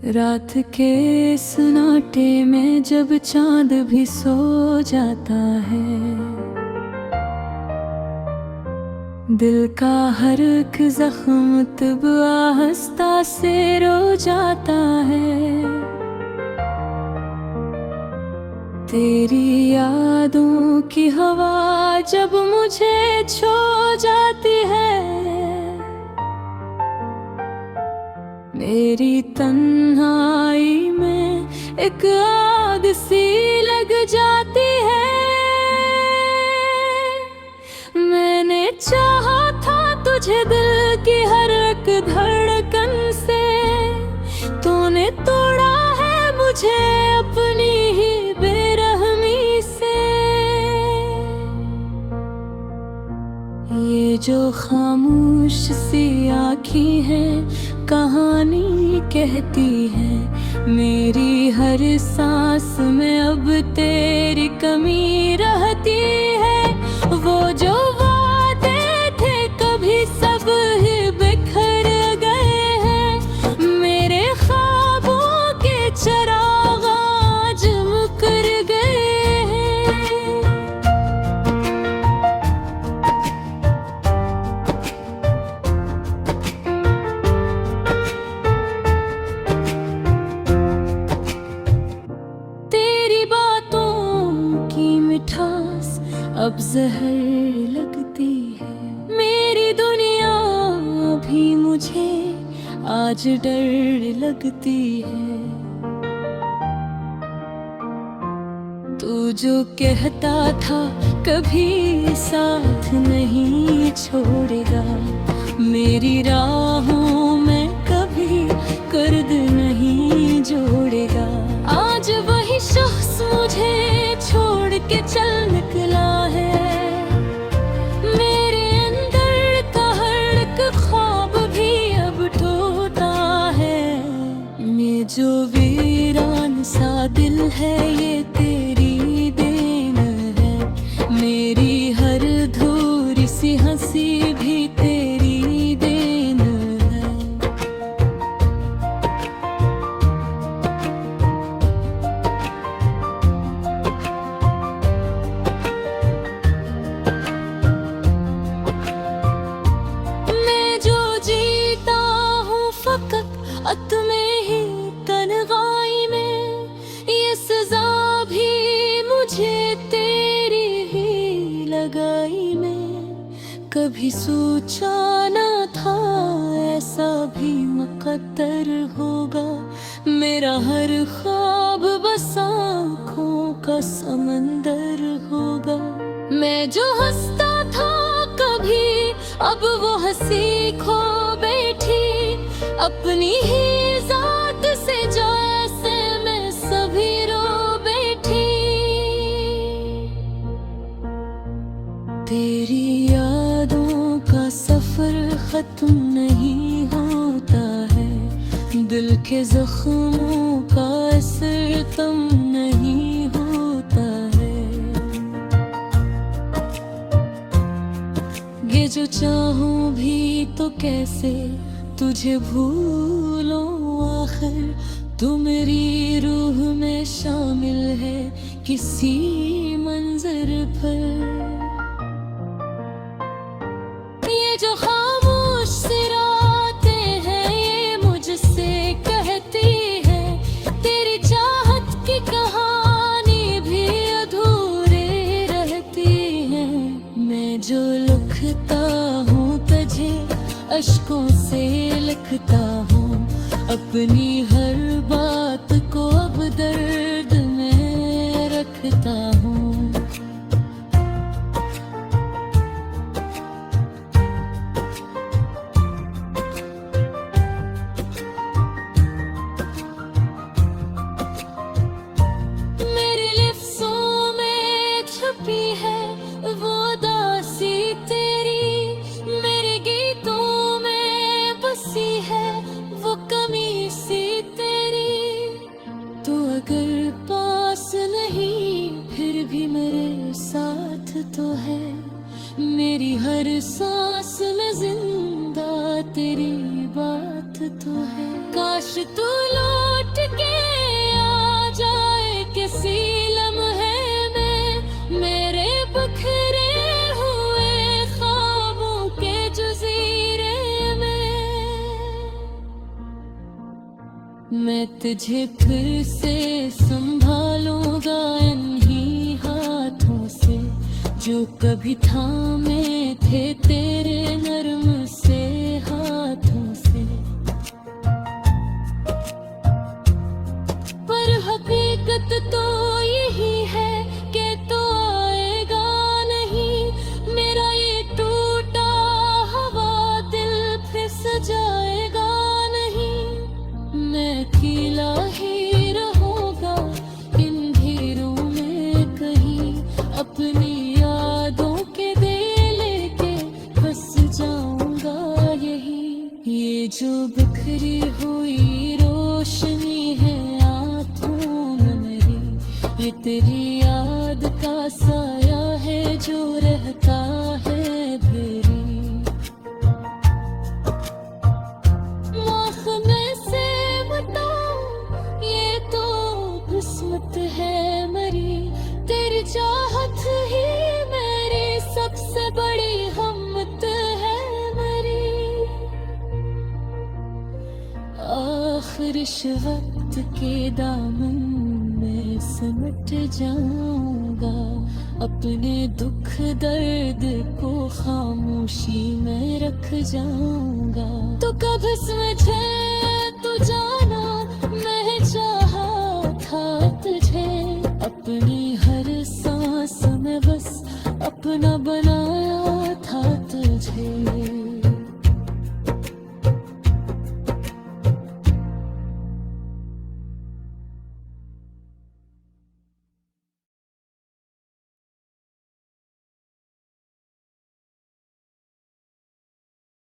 रात के सन्नाटे में जब चांद भी सो जाता है, दिल का हर एक जख्म तब आहिस्ता से रो जाता है। तेरी यादों की हवा जब मुझे छू जाती है, मेरी तन्हाई में एक आग सी लग जाती है। मैंने चाहा था तुझे दिल की हर एक धड़कन से, तूने तोड़ा है मुझे अपनी ही बेरहमी से। ये जो खामोश सी आँखें हैं कहानी कहती है, मेरी हर सांस में अब तेरी कमी रहती है। वो जो वादे थे कभी सब ही बिखर गए हैं, मेरे ख्वाबों के चिराग आज मुकर गए हैं। तेरी बातों की मिठास अब जहर लगती है, मेरी दुनिया भी मुझे आज डर लगती है। तू जो कहता था कभी साथ नहीं छोड़ेगा, मेरी राहों में कभी कर्द नहीं जोड़ेगा। आज वही शख्स मुझे छोड़ के चल निकला है, मेरे अंदर का हर एक ख्वाब भी अब टूटा है। ये जो वीरान सा दिल है ये तेरी देन है, मेरी हर अधूरी सी हंसी भी तेरी देन है। मैं जो जीता हूँ फकत में ही तन्हाई में, ये सजा भी मुझे तेरी ही लगाई में। कभी सोचा न था ऐसा भी मुकद्दर होगा, मेरा हर ख्वाब बस आँखों का समंदर होगा। मैं जो हंसता था कभी अब वो हंसी खो बैठी, अपनी ही जात से जो ऐसे मैं सभी रो बैठी। तेरी यादों का सफर खत्म नहीं होता है, दिल के जख्मों का असर कम नहीं होता है। ये जो चाहूं भी तो कैसे तुझे भूलूं, आखिर तू मेरी रूह में शामिल है किसी मंजर पर। ये जो खामोश सी रातें हैं ये मुझसे कहती है, तेरी चाहत की कहानी भी अधूरी रहती है। मैं जो लिखता हूँ तुझे अश्कों से लिखता हूँ, अपनी हर बात को अब दर्द में रखता हूँ। मेरे लिफ्ज़ों में छुपी है वो दासी तेरी, मेरे गीतों में बसी है वो कमी सी तेरी। तू अगर पास नहीं फिर भी मेरे साथ तो है, मेरी हर सांस में जिंदा तेरी बात तो है। काश तू लौट तुझे फिर से संभालूंगा इन्हीं हाथों से जो कभी थामे थे तेरे नर्म से हाथों से। पर हकीकत तो यही है कि तो आएगा नहीं, मेरा ये टूटा हवा दिल फिर सजाएगा नहीं। मैं अकेला ही रहूंगा इन घेरों में कहीं, अपनी यादों के बेले के फंस जाऊंगा यही। ये जो बिखरी हुई रोशनी है आँखों में मेरी, ये तेरी याद का साया है जो रहता है भेरी। माफ में से बताऊं ये तो किस्मत है मरी, तेरी चाहत ही मेरी सबसे बड़ी हिम्मत है मेरी। आखिर इस वक्त के दामन में सिमट जाऊंगा, अपने दुख दर्द को खामोशी में रख जाऊंगा। तो कब समझे तू जाना मैं चाहा था तुझे, अपनी हर सांस में बस अपना बना